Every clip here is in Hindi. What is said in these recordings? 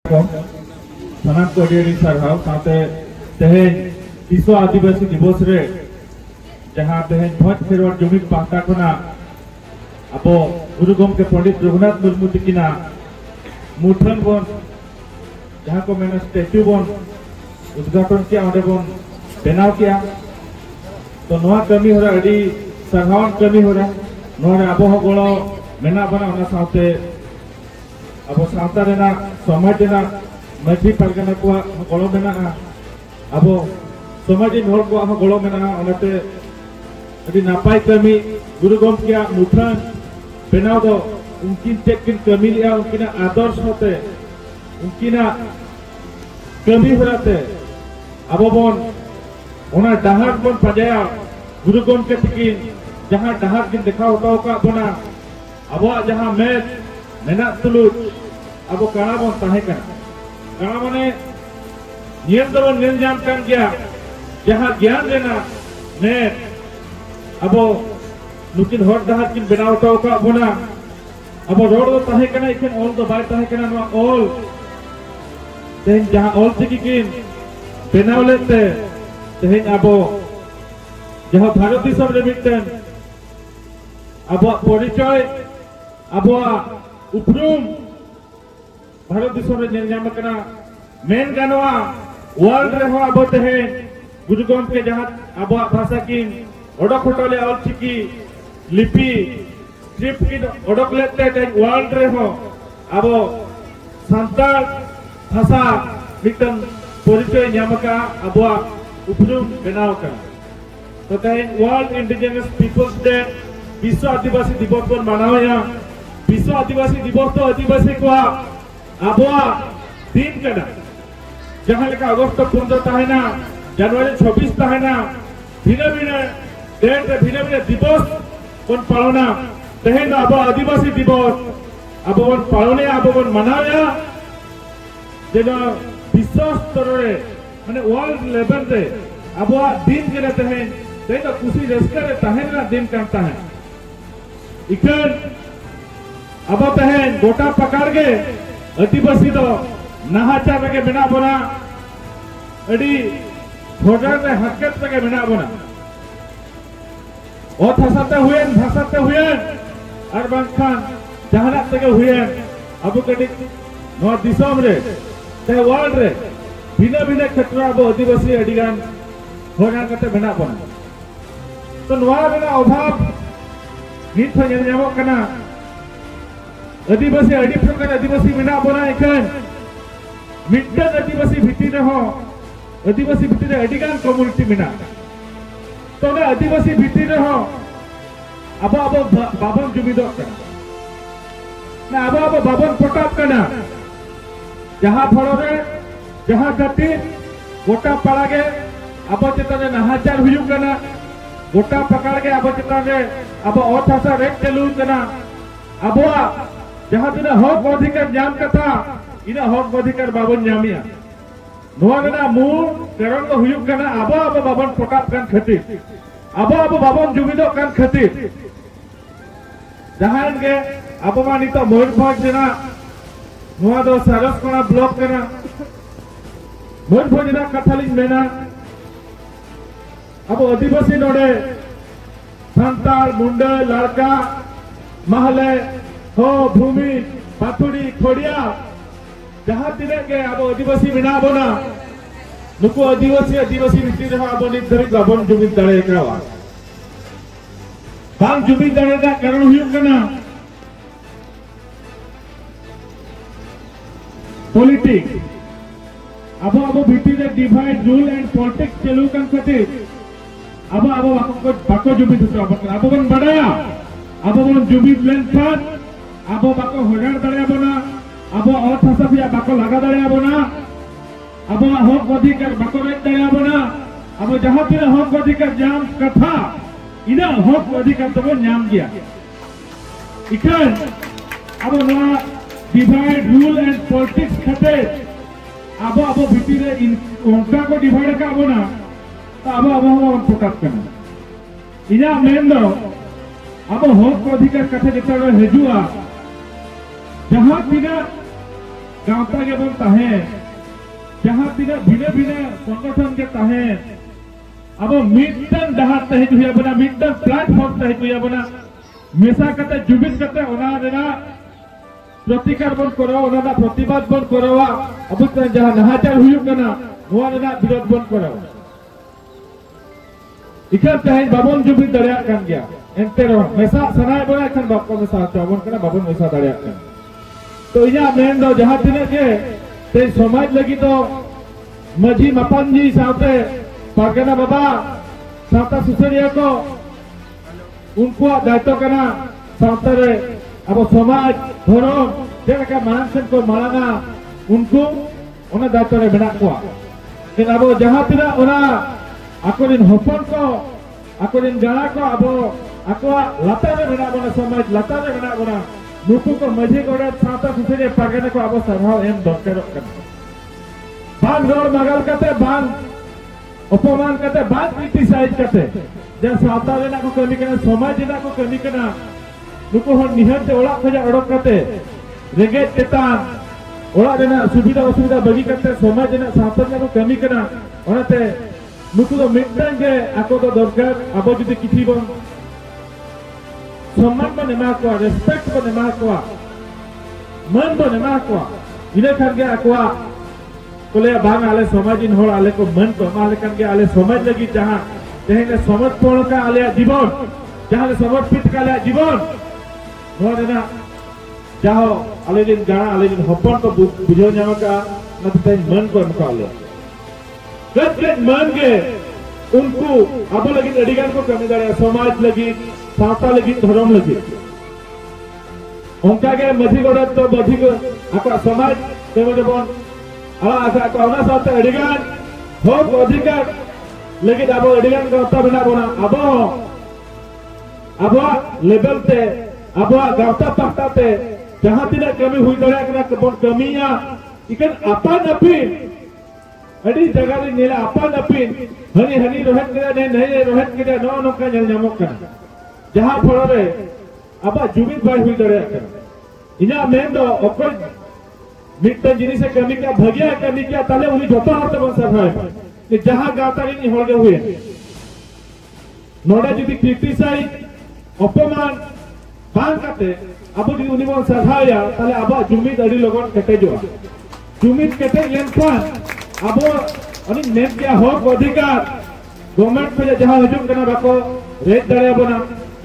सानाम को अड़ी सारहाव साथे तेहेन विश्व आदिवासी दिवस रे जहां तेहेन भोज खेरवाड़ जुमिद पाहटा खना अब गुरु गमके पंडित रघुनाथ मुर्मू तिकिना मुठन बन जहां को मैंने स्टैच्यू बन उद्घाटन किया ओंडे बन बनाव किया तो नवा कमी हो रहा अड़ी सारहावन कमी हो रहा नोरे अब गलो मेना बना ओना साथे अब सावता रेना समाज रेना मध्य पारगना को गलो मेना अब समाज हर को गलो मेना ओनाते अभी नापाय कमी गुरु गमके मुठन बनाव दो उनकिन चेकिन कमी लिया उनकिना आदर्श होते उनकिना कमी होराते अब बन ओना डाहार बन पाजाया गुरु गमके तिकिन जहां डाहार किन देखा होता का बना अब जहां मैच मेना तुलुज अब काना बन ताहे काना माने नियम दो निल जाम कान गया जहां ज्ञान लेना ने अब नुकिन हर डाहार किन बनाव होता का बना अब रोड दो ताहे काना इखन ऑल दो बाय ताहे काना नो ऑल तेन जहां ऑल तिकी किन बनाव लेते तेन अब जहां भारत दिसम रे मिटन अब परिचय अब उपरूम भारत दिसम रे नेल जाम कना मेन गानवा वर्ल्ड रे हो अब तेहेन गुरु गमके जहां अब भाषा किन ओडक होटले ऑल चिकी लिपि स्क्रिप्ट किन ओडक लेते तेन वर्ल्ड रे हो अब संताल भाषा मिटन परिचय न्यामका अब उपरूम बनाव का तो तेहेन वर्ल्ड इंडिजिनस पीपल्स डे विश्व आदिवासी दिवस बन मनाया विश्व आदिवासी दिवस तो आदिवासी को अब दिन कना जहां लेका अगस्त 15 ताहेना जनवरी 26 ताहेना भिन्न भिन्न डेट भिन्न भिन्न दिवस बन पालना तेहेन अब आदिवासी दिवस अब बन पालने अब बन मनाया जेना विश्व स्तर रे माने वर्ल्ड लेवल रे अब दिन के तेहेन तेन खुशी रस्कर ताहेना दिन करता है इकन अब तेहेन गोटा पकड़ के आदिवासी दो नाहाचार के बिना बना अड़ी भोजन में हरकत के बिना बना ओ थसाते हुए और बांखान जहां तक हुए अब कटी नॉर्थ दिसम रे ते वर्ल्ड रे भिन्न भिन्न क्षेत्र अब आदिवासी अड़ीगान भोजन करते बिना बना तो नवा बिना अभाव नित हो नेल कना आदिवासी अड़ी प्रकार आदिवासी बिना बना इकन मिटन आदिवासी भिती रे हो आदिवासी भिती रे अड़ीगान कम्युनिटी बिना तो ने आदिवासी भिती रे हो अब बाबन जुमिदो ना अब बाबन पटाप कना जहां फल रे जहां गति गोटा पाड़ागे अब चिताने नाहाचार हुयुग कना गोटा पकड़ के अब चिताने अब और थासा रेट चलू कना अब जहां तिना हक अधिकार नाम कथा इना हक अधिकार बाबन नामिया नोआ गना मूल कारण तो हुयुग कना अब बाबन पटाप कान खातिर अब बाबन जुमिदो कान खातिर जहां के अब मानी तो मयूरभंज जना नोआ दो सारसकोना ब्लॉक कना मयूरभंज ना कथालिंग मेना अब आदिवासी नोडे संताल मुंडे लड़का महले हो भूमि पाथुड़ी खोड़िया जहां तिने के अब आदिवासी बिना बना नुको आदिवासी भितर रहा अब नित धरी बाबन जुमिद दाड़े कावा बांग जुमिद दाड़े का कारण हुयुग कना पॉलिटिक्स अब भितर रे डिवाइड रूल एंड पॉलिटिक्स चलू कन खातिर अब बाको जुमिद अब बन बड़ाया अब बन जुमिद लेन पर अब बाको हगार दाड़े बना अब अर्थासा फिया बाको लगा दाड़े बना अब हक अधिकार बाको रेट दाड़े बना अब जहां तेरे हक अधिकार जाम कथा इना हक अधिकार तो नाम गया इकन अब नवा डिवाइड रूल एंड पॉलिटिक्स खाते अब भितर रे उनका को डिवाइड का बना तो अब पटाप करना इना मेन दो अब हक अधिकार कथा जेता हजुआ जहां तिना गाँवता के बन ताहे जहाँ तीना भिने भिने संगठन के ताहे अब मिटन डहार तहे हुई बना मिटन प्लेटफॉर्म तहे हुई बना मेसा कते जुबित कते ओना देना प्रतिकार बन करो ओना प्रतिवाद बन करो अब जहाँ नहाचार हुई कना नोआ देना विरोध बन करो इकन तहे बाबन जुबित दरिया कान गया एंते रो मेसा सनाय बना खन बाप मेसा चाबन कना बाबन मेसा दरिया कान तो इना मेन दो जहाँ तीना के ते समाज लगी तो मजी मपानजी साथे पारगना बाबा सावता सुसरिया को उनको दायित्व करना सावता रे अब समाज धर्म जेका मानसन को मालाना उनको उन्हें दायित्व रे बना को लेकिन अब जहाँ तीना उना आकोरिन हपन को आकोरिन गाना को अब आको लता रे बना बना समाज लता रे बना बना नुकु को मजी गोड़ा सावता सुसरिया पारगना को अब सरहाव एम दरकार करना बांग रोड मगल करते बांग अपमान करते बात क्रिटिसाइज करते जब सावता लेना को कमी करना समाज लेना को कमी करना नुको हर निहर से ओला खजा अड़क करते रेगेट चेतान ओला लेना सुविधा असुविधा बगी करते समाज लेना सावता लेना को कमी करना ओनाते नुको तो मिटन के आको तो दरकार अब जुदी किसी बन सम्मान बने मा को रेस्पेक्ट बने मा को मन बने मा को इने खान के आको बोले बांग आले समाजिन होड़ आले को मन को माले कन के आले समाज लगी जहाँ तेहने समर्पण का आले जीवन जहाँ समर्पित का आले जीवन नोआ देना जाओ आले दिन गाना आले दिन हपन को बुझो न्याम का मतलब मन को उनको आले गट मन के उनको अब लगी अडिगान को कमी दाड़े समाज लगी सावता लगी धर्म लगी उनका के मधी गोड़ा तो मधी को आका समाज तेरे बन आसा कोना साथ अडिगान होक अधिकार लेकिन अब अडिगान गावता बना बना अब लेवल ते अब गावता पाता ते जहाँ तीना कमी हुई दड़ा कना बन कमिया इकन अपन अपिन अडी जगह रे नेला अपन अपिन हनी हनी रोहत के ने नहीं रोहत के नो नो का जल जमक कना जहाँ फल रे अब जुबित बाय हुई दड़ा कना इना मेन दो ओकर मिटन जिनी से कमी क्या भगिया कमी क्या ताले उन्हीं जोता होते बन सब है कि जहाँ गाता नहीं होल गए हुए नोड़ा जुदी क्रिटिसाइज अपमान बांग करते अब जुदी उन्हीं बन सहाया ताले अब जुमित अड़ी लोगों कटे जो जुमित कटे लेंपन अब उन्हीं नेम क्या हो अधिकार गवर्नमेंट में जहाँ हजूम करना बाको रेट दरिया बना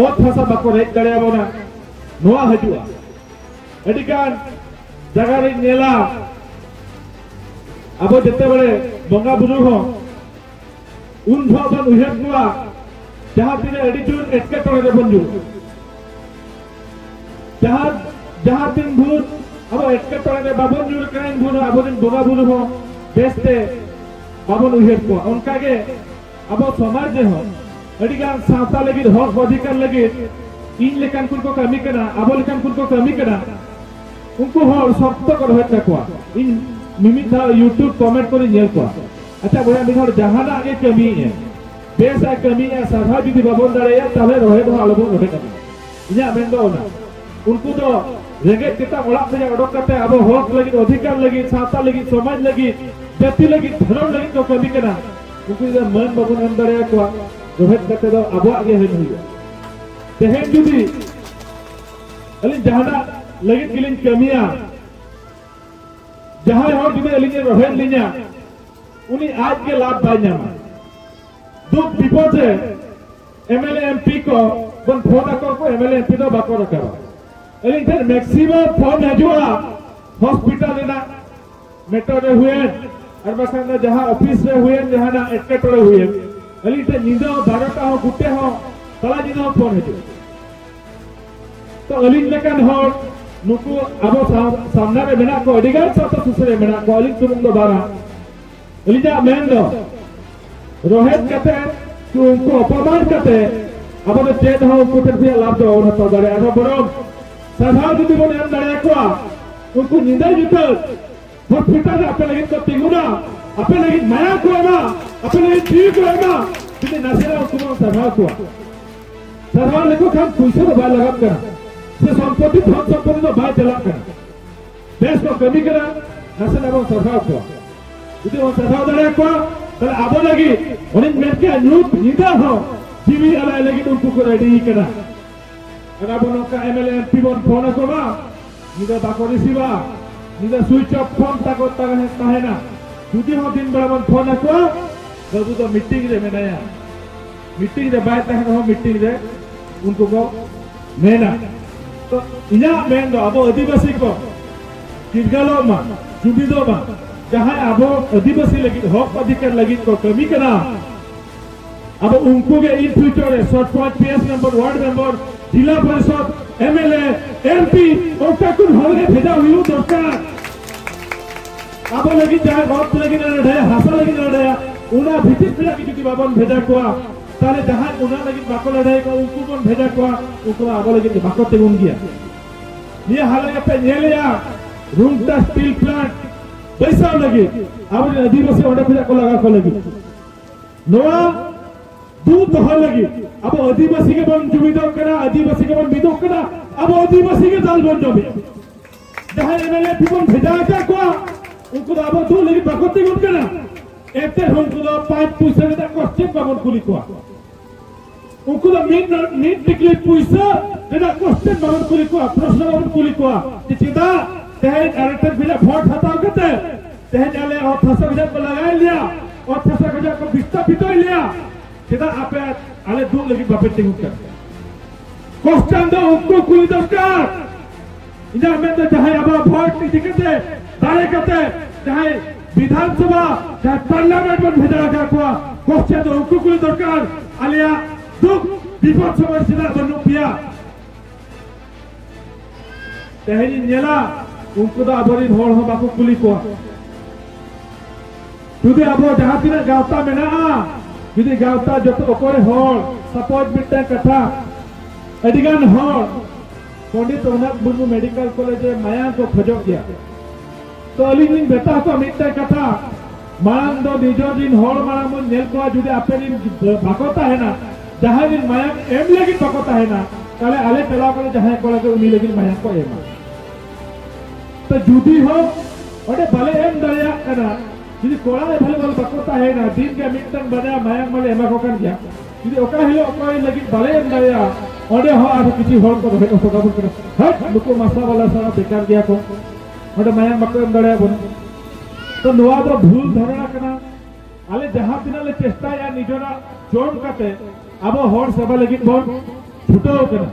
और फसा बाको रेट दरिया बना नोआ हजुआ अधिकार जगह रे नेला अब जते बड़े बंगा बुजु हो उन भवन उहेर कुआ जहाँ तीन एडिट्यूड एटके तोड़े रे बंजू जहाँ तीन भूर अब एटके तोड़े रे बाबन जुर काइन भूर अब दिन बंगा बुजु हो बेस्ते बाबन उहेर कुआ उनका के अब समाज जे हो अडिगान सावता लगी हक अधिकार लगी इन लेकान कुल को कमी करना अब लेकान कुल को कमी करना उनको हर सप्त कर होता को इन मिमित था यूट्यूब कमेंट करी नेल को अच्छा बोला मिहर जहाना आगे कमी है बेसा कमी है साधा जुदी बाबन दाड़े ताले रहे तो आलोबो रोटे कमी इना मेंदो ना उनको तो रेगे किता ओला से अडक करते अब हक लगी अधिकार लगी साता लगी समाज लगी जाति लगी धर्म लगी तो कमी करना उनको जब मन बाबन अंदर को रोहित करते तो अब आगे है नहीं तेहन जुदी अली जहाना लगी किलिन कमिया जहाँ और जुदे अलिने रोहित लिया उन्हीं आज के लाभ पाइना दुख विपद से एमएलए एमपी को बन फोन को एमएलए एमपी तो बाको रखा अलिन थे मैक्सिमम फोन हजुआ हॉस्पिटल लेना मेट्रो रे हुए और बसन जहाँ ऑफिस रे हुए जहाँ ना एटकेटोरे हुए अलिन थे निंदा 12टा हो गुटे हो तला जिना फोन हजु तो अलिन लेकन हो नुकु अब सामना रे मेना को अडिगार साथ सुसरे मेना को अलिन तुम दो बारा अलिजा मेन दो रोहित कहते कि उनको अपमान करते अब तो चेत हो उनको भी लाभ दो और तो दरे अब बरम सभा जुदी बोले हम दरे को उनको निंदा जुत हॉस्पिटल अपने लगी तो तिगुना अपने लगी माया को ना अपने लगी ठीक होगा जितने नसेरा उसको सभा को सभा लेको काम खुशी तो बाय लगा कर से संपत्ति धन संपत्ति तो बाय चला कर बेस को कमी करा नसन अब सरकार को जुदी वो सरकार दाड़े को तले आबो लगी उन्हें मेरे न्यूट निदा हो जीवी अलाय लगी उनको को रेडी करा अगर अब उनका एमएलए एमपी बोन फोन को बा निदा बाको रिसीवा निदा स्विच ऑफ फोन ताको ताहे ना जुदी हो दिन बड़ा बोन फोन को बाबू तो मीटिंग रे मेनाया मीटिंग रे बाय ताहे हो मीटिंग रे उनको को मेना तो इना मेन दो अब आदिवासी को किरगालो मा जुबिदो मा जहां अब आदिवासी लगी हक अधिकार लगी को कमी करा अब उनको के in future sarpanch PS member ward member जिला परिषद एमएलए एमपी ओटा कुन होले भेजा हुई दरकार अब लगी जाय बात लगी न रहे हासा लगी न रहे उना भिति पिला की जुदी बाबन भेजा को ताले जहां उना लगी बाको लड़ाई को उनको कोन भेजा को उनको अब लगी बाको तेगुन गया ये हाल पे नेलिया रूमटा स्टील प्लांट पैसा लगी अब आदिवासी ओडा भेजा को लगा को लगी नोआ दूध हो लगी अब आदिवासी के बन जुबिदो करा आदिवासी के बन बिदो करा अब आदिवासी के दाल बन जबे जहां एमएलए पिपन भेजा का को उनको अब दो लगी बाको तेगुन करा एते हमको तो 5 पैसा का क्वेश्चन बाबन कुली को उनको तो मीट टिकली पैसा देना क्वेश्चन बाबन कुली को प्रश्न बाबन कुली को चिदा तेज एरटर बिना वोट हटाओ करते तेज आले और फसा बिना को लगा लिया और फसा बिना को बिस्ता बितो लिया चिदा आपे आले दो लगी बापे टिंग कर क्वेश्चन दो उनको कुली दरकार इना में तो चाहे अब वोट टिकते दारे करते चाहे विधानसभा चाहे पार्लियामेंट में भेजा का को क्वेश्चन तो उनको कुली दरकार आलिया दुख विपद समय सीधा बनु पिया तेहरी नेला उनको तो अबरी होड़ हो बाको कुली को जुदी अब जहां तीन गावता में ना जुदी गावता जो तो ओकोरे होड़ सपोज बिट्टा कथा अडिगान होड़ पंडित रघुनाथ मुर्मू मेडिकल कॉलेज माया को खजो किया तो अलिंग बेटा को मिट्टा कथा मांग दो निजो दिन होड़ मारा मन नेल को जुदी आपे दिन बाकोता है ना जहां दिन माया एम लगी बाकोता है ना ताले आले चला को जहां को लगे उनी लगी माया को एम तो जुदी हो ओडे भले एम दरिया कना जुदी कोड़ा भले भले बकोता है ना दिन के मिटन बना माया मले एमा को कर दिया जुदी ओका हेलो ओका लगी भले एम दरिया ओडे हो आ किछि होड़ को हो तो काबू कर हट लुको मसा वाला सारा बेकार दिया को ओडे माया मको एम दरिया बन तो नोआ तो भूल धरणा कना आले जहां तिनाले चेष्टा या निजोरा जोम काते अब होड़ सभा लगी बोन छुटो कना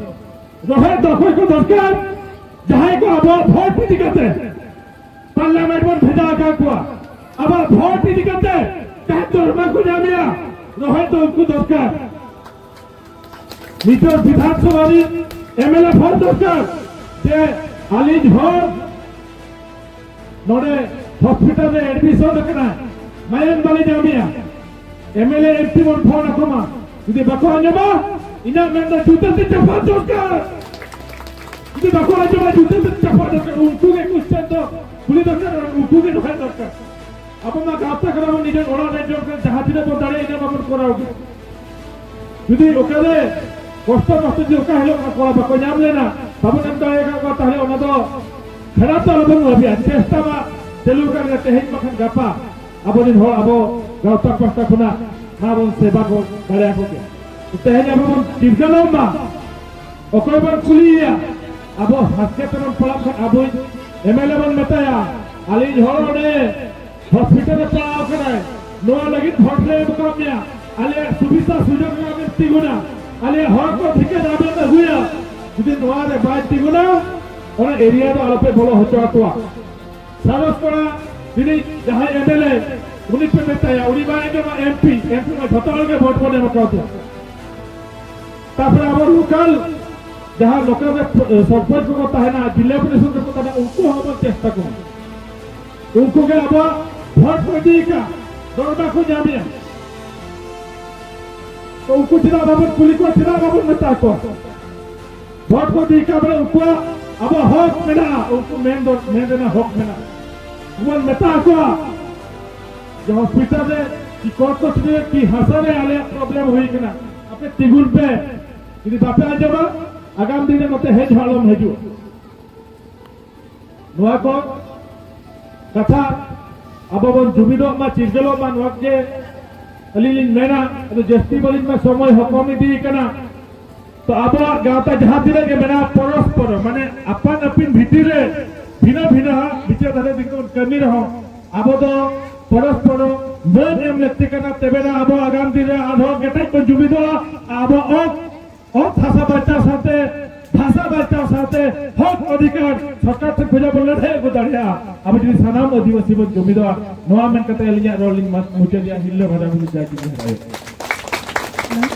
रहे दखो को दरकार जहां को अब वोट नहीं दिखाते पार्लियामेंट में भेजा का को अब वोट नहीं दिखाते कहे धर्म को जामिया रहे तो उनको दरकार निजर विधानसभा एमएलए भोट दरकार जे आलिज होड़ नोडे हॉस्पिटल में एडमिशन रखना मायन वाली Jamia MLA MP one phone अकोमा यदि बाको आनेबा इना मेंदा जूते से चपा दरकार यदि बाको आनेबा जूते से चपा दरकार उनको के क्वेश्चन तो पुलिस दरकार उनको के ढोका दरकार अब मा गाता करा निजे ओड़ा रेंजर के जहां दिने तो दाड़े इना बाबन कराओगे यदि ओकाले कष्ट मस्त जो का हेलो कोला बाको नाम लेना बाबन हम दाएगा को ताले ओना तो खड़ा तो लबन अभियान चेष्टा बा तेलु का तेज मखन गापा अब दिन हो अब गावता पस्ता खुना ना बोल सेवा को दाड़े को के तेज अब बोल किरगलो मा ओकोय बन कुलिया अब हसके तरन पड़ा अब एमएलए बन बताया आली होड़े हॉस्पिटल में पड़ाव कराए नो लगी भोटले मुकामिया आले सुविधा सुजोग में तिगुना आले हक को ठिके दाबे में हुआ যদি নোয়ারে বাইর দিগুনা ওরা এরিয়া তো আলোপে বলো হচ্ছে আতোয়া সাহস করা তিনি যাহাই এমএলএ উনি পে মেতায়া উনি বা এমপি মা ধতলকে ভোট করে মকাতে তারপরে আমার লোকাল যাহা লোকাল सरपंच को कहता है ना जिला परिषद को कहता है उनको हम चेष्टा करो उनको के अब वोट को देगा दरबार को जामिया तो उनको चिरा बाबू पुलिस को चिरा बाबू नेता को वोट को देगा बड़े उनको अब हक मिला उनको मेन देना हक मिला वो नेता को जो हॉस्पिटल में कि कोर्ट को चुने कि हंसने आले प्रॉब्लम हुई कि ना अपने तिगुल पे यदि बापे आ जाओ आगाम दिन मत हेज हालम हेजु नुआ को कथा अब बन जुमिदो मा चिरगलो मा नुआ जे अलीलिन मेना तो जस्ती बलिन मा समय हकमी दी कना तो अब गावता जहां दिले के मेना परस्पर माने अपन अपन भितिरे भिन्न भिन्न विचारधारा दिको कमी रहो अब तो परस्पर मन एम लेते कना तेबेना अब आगाम दिले आधो गेटे को जुमिदो अब ओ भाषा बच्चा साथे हक अधिकार सरकार से खोजा बोलने थे गुदारिया अब जी सनाम आदिवासी बन जुमिदो नोआ मेन कते लिया रोलिंग मुचे लिया हिल्लो भरा मुचे जाकी है